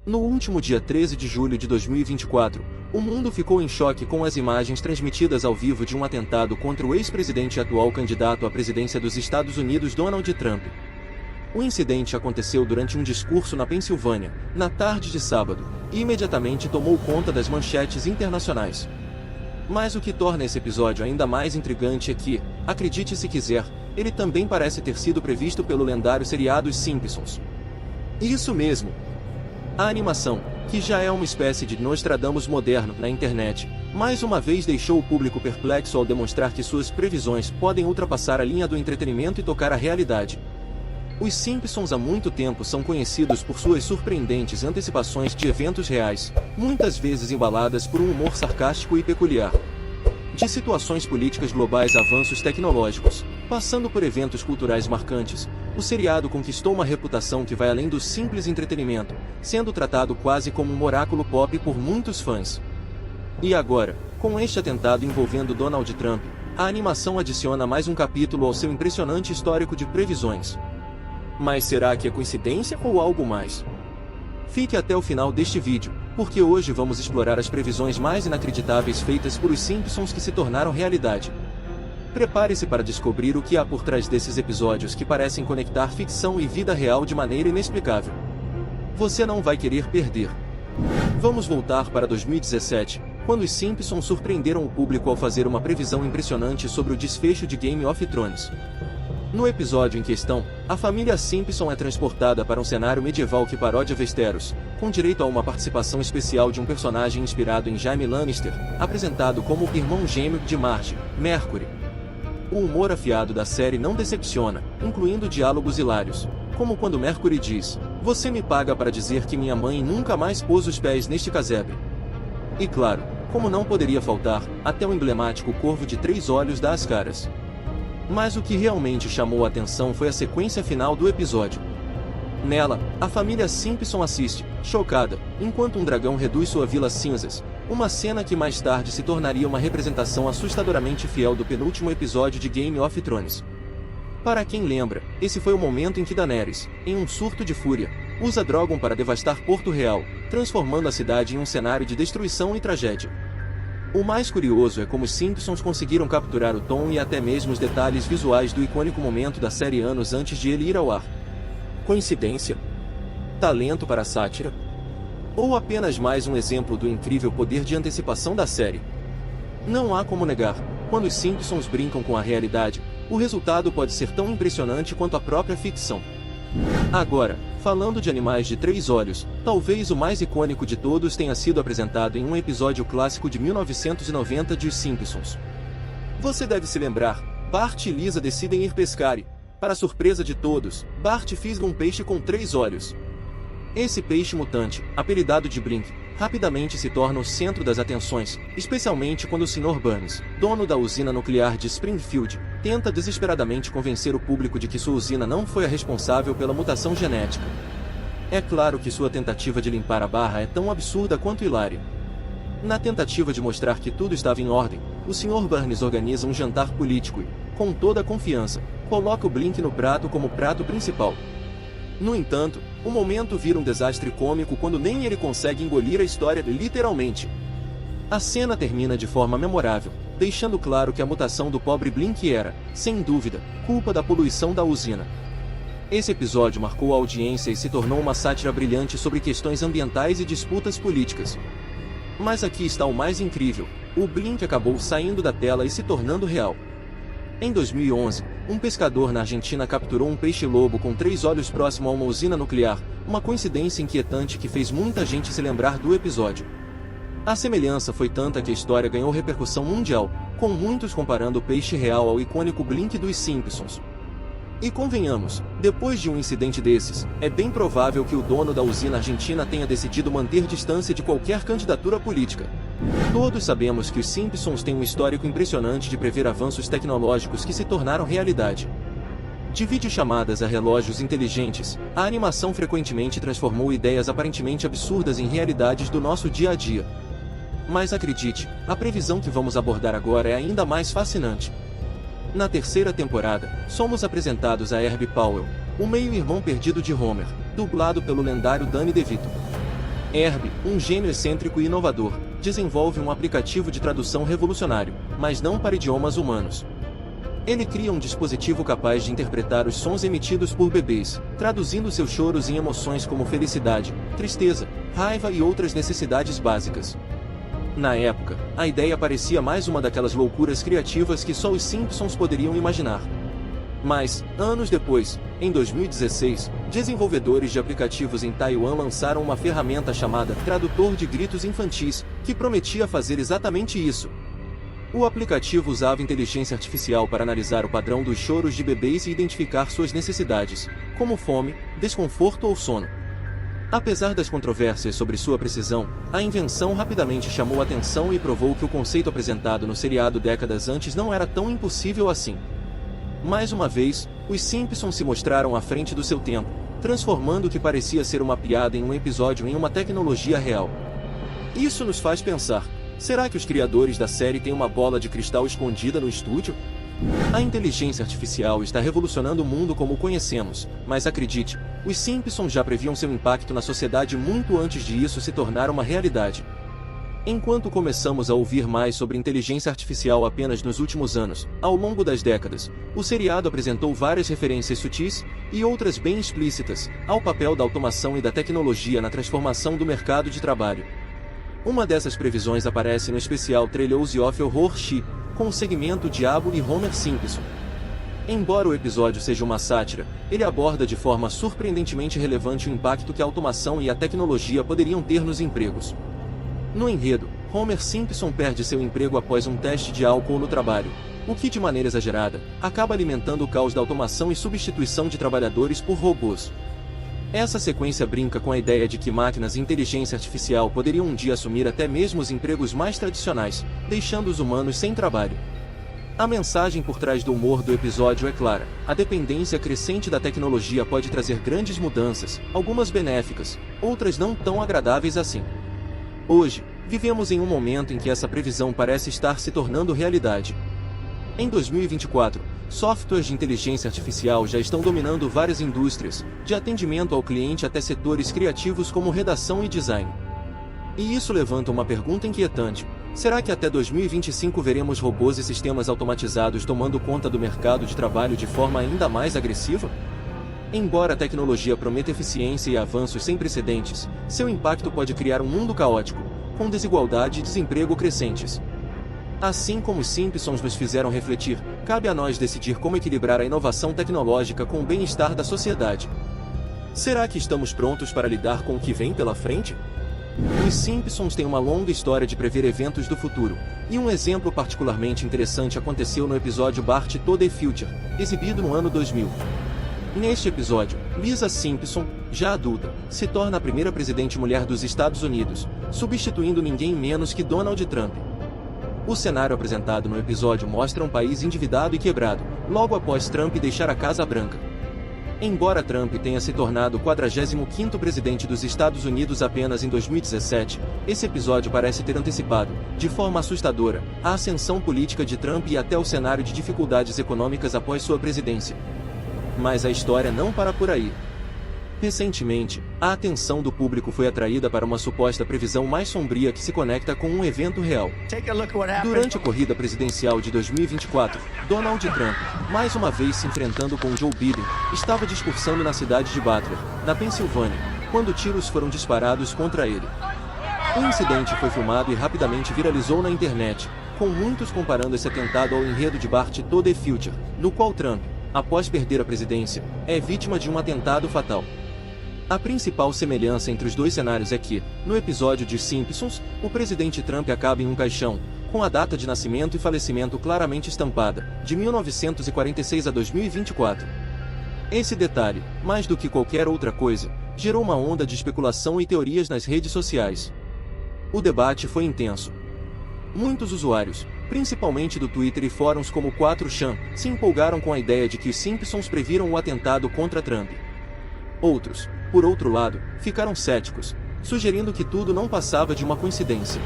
No último dia 13 de julho de 2024, o mundo ficou em choque com as imagens transmitidas ao vivo de um atentado contra o ex-presidente e atual candidato à presidência dos Estados Unidos Donald Trump. O incidente aconteceu durante um discurso na Pensilvânia, na tarde de sábado, e imediatamente tomou conta das manchetes internacionais. Mas o que torna esse episódio ainda mais intrigante é que, acredite se quiser, ele também parece ter sido previsto pelo lendário seriado Os Simpsons. Isso mesmo! A animação, que já é uma espécie de Nostradamus moderno na internet, mais uma vez deixou o público perplexo ao demonstrar que suas previsões podem ultrapassar a linha do entretenimento e tocar a realidade. Os Simpsons há muito tempo são conhecidos por suas surpreendentes antecipações de eventos reais, muitas vezes embaladas por um humor sarcástico e peculiar. De situações políticas globais a avanços tecnológicos, passando por eventos culturais marcantes, o seriado conquistou uma reputação que vai além do simples entretenimento, sendo tratado quase como um oráculo pop por muitos fãs. E agora, com este atentado envolvendo Donald Trump, a animação adiciona mais um capítulo ao seu impressionante histórico de previsões. Mas será que é coincidência ou algo mais? Fique até o final deste vídeo, porque hoje vamos explorar as previsões mais inacreditáveis feitas por Os Simpsons que se tornaram realidade. Prepare-se para descobrir o que há por trás desses episódios que parecem conectar ficção e vida real de maneira inexplicável. Você não vai querer perder. Vamos voltar para 2017, quando Os Simpsons surpreenderam o público ao fazer uma previsão impressionante sobre o desfecho de Game of Thrones. No episódio em questão, a família Simpson é transportada para um cenário medieval que parodia Westeros, com direito a uma participação especial de um personagem inspirado em Jaime Lannister, apresentado como o irmão gêmeo de Marge, Mercury. O humor afiado da série não decepciona, incluindo diálogos hilários, como quando Mercury diz: "Você me paga para dizer que minha mãe nunca mais pôs os pés neste casebre." E claro, como não poderia faltar, até o emblemático corvo de 3 olhos dá as caras. Mas o que realmente chamou a atenção foi a sequência final do episódio. Nela, a família Simpson assiste, chocada, enquanto um dragão reduz sua vila a cinzas, uma cena que mais tarde se tornaria uma representação assustadoramente fiel do penúltimo episódio de Game of Thrones. Para quem lembra, esse foi o momento em que Daenerys, em um surto de fúria, usa Drogon para devastar Porto Real, transformando a cidade em um cenário de destruição e tragédia. O mais curioso é como os Simpsons conseguiram capturar o tom e até mesmo os detalhes visuais do icônico momento da série anos antes de ele ir ao ar. Coincidência? Talento para a sátira? Ou apenas mais um exemplo do incrível poder de antecipação da série? Não há como negar, quando os Simpsons brincam com a realidade, o resultado pode ser tão impressionante quanto a própria ficção. Agora, falando de animais de 3 olhos, talvez o mais icônico de todos tenha sido apresentado em um episódio clássico de 1990 de Os Simpsons. Você deve se lembrar, Bart e Lisa decidem ir pescar e, para surpresa de todos, Bart fisga um peixe com 3 olhos. Esse peixe mutante, apelidado de Brink, rapidamente se torna o centro das atenções, especialmente quando o Sr. Burns, dono da usina nuclear de Springfield, tenta desesperadamente convencer o público de que sua usina não foi a responsável pela mutação genética. É claro que sua tentativa de limpar a barra é tão absurda quanto hilária. Na tentativa de mostrar que tudo estava em ordem, o Sr. Burns organiza um jantar político e, com toda a confiança, coloca o Blink no prato como prato principal. No entanto, o momento vira um desastre cômico quando nem ele consegue engolir a história literalmente. A cena termina de forma memorável, deixando claro que a mutação do pobre Blink era, sem dúvida, culpa da poluição da usina. Esse episódio marcou a audiência e se tornou uma sátira brilhante sobre questões ambientais e disputas políticas. Mas aqui está o mais incrível: o Blink acabou saindo da tela e se tornando real. Em 2011, um pescador na Argentina capturou um peixe-lobo com 3 olhos próximo a uma usina nuclear, uma coincidência inquietante que fez muita gente se lembrar do episódio. A semelhança foi tanta que a história ganhou repercussão mundial, com muitos comparando o peixe real ao icônico Blink dos Simpsons. E convenhamos, depois de um incidente desses, é bem provável que o dono da usina argentina tenha decidido manter distância de qualquer candidatura política. Todos sabemos que os Simpsons têm um histórico impressionante de prever avanços tecnológicos que se tornaram realidade. De videochamadas a relógios inteligentes, a animação frequentemente transformou ideias aparentemente absurdas em realidades do nosso dia a dia. Mas acredite, a previsão que vamos abordar agora é ainda mais fascinante. Na terceira temporada, somos apresentados a Herb Powell, o meio-irmão perdido de Homer, dublado pelo lendário Danny DeVito. Herb, um gênio excêntrico e inovador, desenvolve um aplicativo de tradução revolucionário, mas não para idiomas humanos. Ele cria um dispositivo capaz de interpretar os sons emitidos por bebês, traduzindo seus choros em emoções como felicidade, tristeza, raiva e outras necessidades básicas. Na época, a ideia parecia mais uma daquelas loucuras criativas que só os Simpsons poderiam imaginar. Mas, anos depois, em 2016, desenvolvedores de aplicativos em Taiwan lançaram uma ferramenta chamada Tradutor de Gritos Infantis, que prometia fazer exatamente isso. O aplicativo usava inteligência artificial para analisar o padrão dos choros de bebês e identificar suas necessidades, como fome, desconforto ou sono. Apesar das controvérsias sobre sua precisão, a invenção rapidamente chamou atenção e provou que o conceito apresentado no seriado décadas antes não era tão impossível assim. Mais uma vez, os Simpsons se mostraram à frente do seu tempo, transformando o que parecia ser uma piada em um episódio em uma tecnologia real. Isso nos faz pensar: será que os criadores da série têm uma bola de cristal escondida no estúdio? A inteligência artificial está revolucionando o mundo como o conhecemos, mas acredite, os Simpsons já previam seu impacto na sociedade muito antes de isso se tornar uma realidade. Enquanto começamos a ouvir mais sobre inteligência artificial apenas nos últimos anos, ao longo das décadas, o seriado apresentou várias referências sutis, e outras bem explícitas, ao papel da automação e da tecnologia na transformação do mercado de trabalho. Uma dessas previsões aparece no especial Treehouse of Horror She, com o segmento Diabo e Homer Simpson. Embora o episódio seja uma sátira, ele aborda de forma surpreendentemente relevante o impacto que a automação e a tecnologia poderiam ter nos empregos. No enredo, Homer Simpson perde seu emprego após um teste de álcool no trabalho, o que de maneira exagerada, acaba alimentando o caos da automação e substituição de trabalhadores por robôs. Essa sequência brinca com a ideia de que máquinas e inteligência artificial poderiam um dia assumir até mesmo os empregos mais tradicionais, deixando os humanos sem trabalho. A mensagem por trás do humor do episódio é clara: a dependência crescente da tecnologia pode trazer grandes mudanças, algumas benéficas, outras não tão agradáveis assim. Hoje, vivemos em um momento em que essa previsão parece estar se tornando realidade. Em 2024, softwares de inteligência artificial já estão dominando várias indústrias, de atendimento ao cliente até setores criativos como redação e design. E isso levanta uma pergunta inquietante: será que até 2025 veremos robôs e sistemas automatizados tomando conta do mercado de trabalho de forma ainda mais agressiva? Embora a tecnologia prometa eficiência e avanços sem precedentes, seu impacto pode criar um mundo caótico, com desigualdade e desemprego crescentes. Assim como os Simpsons nos fizeram refletir, cabe a nós decidir como equilibrar a inovação tecnológica com o bem-estar da sociedade. Será que estamos prontos para lidar com o que vem pela frente? Os Simpsons têm uma longa história de prever eventos do futuro, e um exemplo particularmente interessante aconteceu no episódio Bart to the Future, exibido no ano 2000. Neste episódio, Lisa Simpson, já adulta, se torna a primeira presidente mulher dos Estados Unidos, substituindo ninguém menos que Donald Trump. O cenário apresentado no episódio mostra um país endividado e quebrado, logo após Trump deixar a Casa Branca. Embora Trump tenha se tornado o 45º presidente dos Estados Unidos apenas em 2017, esse episódio parece ter antecipado, de forma assustadora, a ascensão política de Trump e até o cenário de dificuldades econômicas após sua presidência. Mas a história não para por aí. Recentemente, a atenção do público foi atraída para uma suposta previsão mais sombria que se conecta com um evento real. Durante a corrida presidencial de 2024, Donald Trump, mais uma vez se enfrentando com Joe Biden, estava discursando na cidade de Butler, na Pensilvânia, quando tiros foram disparados contra ele. O incidente foi filmado e rapidamente viralizou na internet, com muitos comparando esse atentado ao enredo de Bart to the Future, no qual Trump, após perder a presidência, é vítima de um atentado fatal. A principal semelhança entre os dois cenários é que, no episódio de Simpsons, o presidente Trump acaba em um caixão, com a data de nascimento e falecimento claramente estampada, de 1946 a 2024. Esse detalhe, mais do que qualquer outra coisa, gerou uma onda de especulação e teorias nas redes sociais. O debate foi intenso. Muitos usuários, principalmente do Twitter e fóruns como 4chan, se empolgaram com a ideia de que os Simpsons previram o atentado contra Trump. Outros, por outro lado, ficaram céticos, sugerindo que tudo não passava de uma coincidência.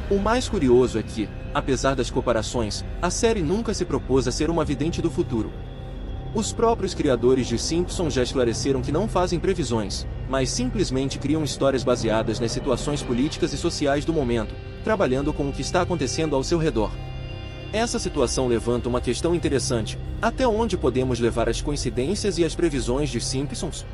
O mais curioso é que, apesar das comparações, a série nunca se propôs a ser uma vidente do futuro. Os próprios criadores de Simpsons já esclareceram que não fazem previsões, mas simplesmente criam histórias baseadas nas situações políticas e sociais do momento, trabalhando com o que está acontecendo ao seu redor. Essa situação levanta uma questão interessante: até onde podemos levar as coincidências e as previsões de Simpsons?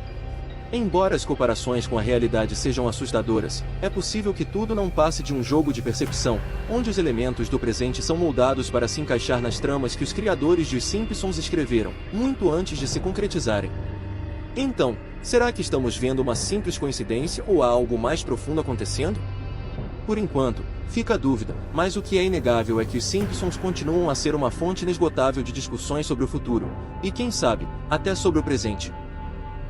Embora as comparações com a realidade sejam assustadoras, é possível que tudo não passe de um jogo de percepção, onde os elementos do presente são moldados para se encaixar nas tramas que os criadores de Os Simpsons escreveram, muito antes de se concretizarem. Então, será que estamos vendo uma simples coincidência ou há algo mais profundo acontecendo? Por enquanto, fica a dúvida, mas o que é inegável é que Os Simpsons continuam a ser uma fonte inesgotável de discussões sobre o futuro, e quem sabe, até sobre o presente.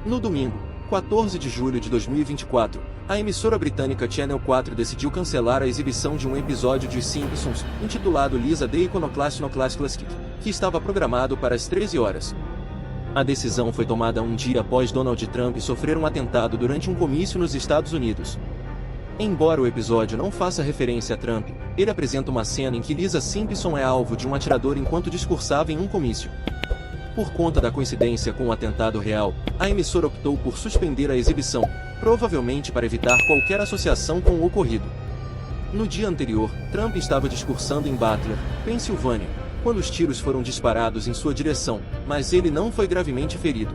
No domingo, 14 de julho de 2024, a emissora britânica Channel 4 decidiu cancelar a exibição de um episódio de Os Simpsons, intitulado Lisa The Iconoclast No Classic, que estava programado para as 13 horas. A decisão foi tomada um dia após Donald Trump sofrer um atentado durante um comício nos Estados Unidos. Embora o episódio não faça referência a Trump, ele apresenta uma cena em que Lisa Simpson é alvo de um atirador enquanto discursava em um comício. Por conta da coincidência com o atentado real, a emissora optou por suspender a exibição, provavelmente para evitar qualquer associação com o ocorrido. No dia anterior, Trump estava discursando em Butler, Pensilvânia, quando os tiros foram disparados em sua direção, mas ele não foi gravemente ferido.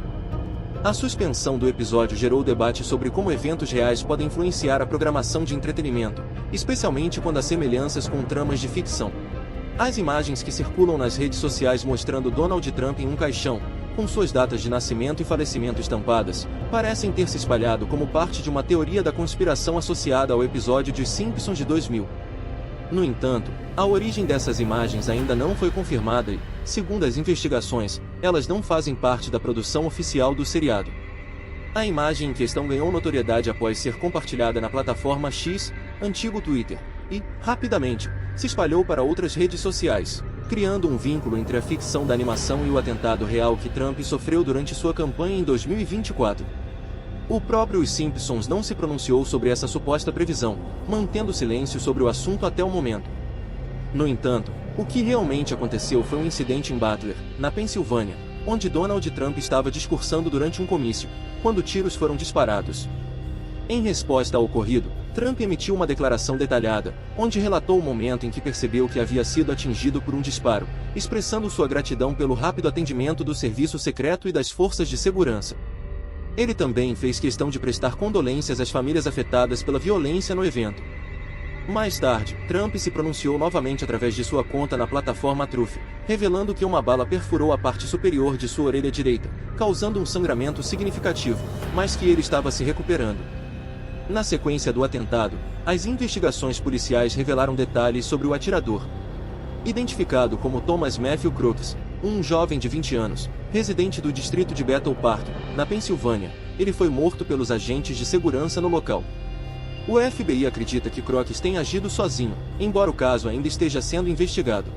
A suspensão do episódio gerou debate sobre como eventos reais podem influenciar a programação de entretenimento, especialmente quando há semelhanças com tramas de ficção. As imagens que circulam nas redes sociais mostrando Donald Trump em um caixão, com suas datas de nascimento e falecimento estampadas, parecem ter se espalhado como parte de uma teoria da conspiração associada ao episódio de Os Simpsons de 2000. No entanto, a origem dessas imagens ainda não foi confirmada e, segundo as investigações, elas não fazem parte da produção oficial do seriado. A imagem em questão ganhou notoriedade após ser compartilhada na plataforma X, antigo Twitter, e, rapidamente, se espalhou para outras redes sociais, criando um vínculo entre a ficção da animação e o atentado real que Trump sofreu durante sua campanha em 2024. O próprio Os Simpsons não se pronunciou sobre essa suposta previsão, mantendo silêncio sobre o assunto até o momento. No entanto, o que realmente aconteceu foi um incidente em Butler, na Pensilvânia, onde Donald Trump estava discursando durante um comício, quando tiros foram disparados. Em resposta ao ocorrido, Trump emitiu uma declaração detalhada, onde relatou o momento em que percebeu que havia sido atingido por um disparo, expressando sua gratidão pelo rápido atendimento do serviço secreto e das forças de segurança. Ele também fez questão de prestar condolências às famílias afetadas pela violência no evento. Mais tarde, Trump se pronunciou novamente através de sua conta na plataforma Truth, revelando que uma bala perfurou a parte superior de sua orelha direita, causando um sangramento significativo, mas que ele estava se recuperando. Na sequência do atentado, as investigações policiais revelaram detalhes sobre o atirador. Identificado como Thomas Matthew Crooks, um jovem de 20 anos, residente do distrito de Battle Park, na Pensilvânia, ele foi morto pelos agentes de segurança no local. O FBI acredita que Crooks tenha agido sozinho, embora o caso ainda esteja sendo investigado.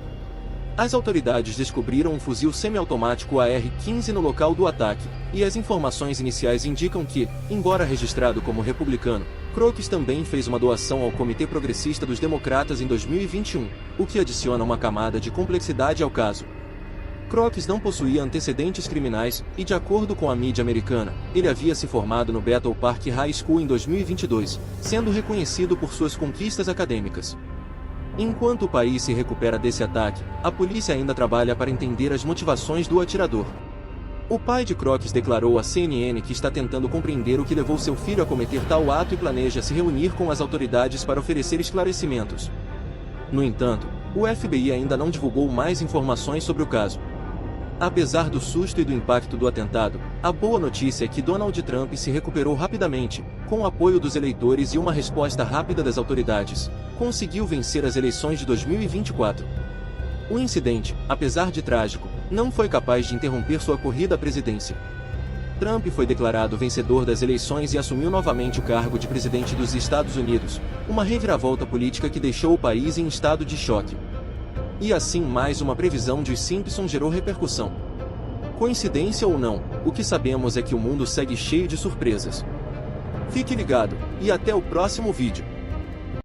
As autoridades descobriram um fuzil semiautomático AR-15 no local do ataque, e as informações iniciais indicam que, embora registrado como republicano, Crooks também fez uma doação ao Comitê Progressista dos Democratas em 2021, o que adiciona uma camada de complexidade ao caso. Crooks não possuía antecedentes criminais, e de acordo com a mídia americana, ele havia se formado no Battle Park High School em 2022, sendo reconhecido por suas conquistas acadêmicas. Enquanto o país se recupera desse ataque, a polícia ainda trabalha para entender as motivações do atirador. O pai de Crooks declarou à CNN que está tentando compreender o que levou seu filho a cometer tal ato e planeja se reunir com as autoridades para oferecer esclarecimentos. No entanto, o FBI ainda não divulgou mais informações sobre o caso. Apesar do susto e do impacto do atentado, a boa notícia é que Donald Trump se recuperou rapidamente, com o apoio dos eleitores e uma resposta rápida das autoridades. Conseguiu vencer as eleições de 2024. O incidente, apesar de trágico, não foi capaz de interromper sua corrida à presidência. Trump foi declarado vencedor das eleições e assumiu novamente o cargo de presidente dos Estados Unidos, uma reviravolta política que deixou o país em estado de choque. E assim mais uma previsão de Os Simpsons gerou repercussão. Coincidência ou não, o que sabemos é que o mundo segue cheio de surpresas. Fique ligado, e até o próximo vídeo.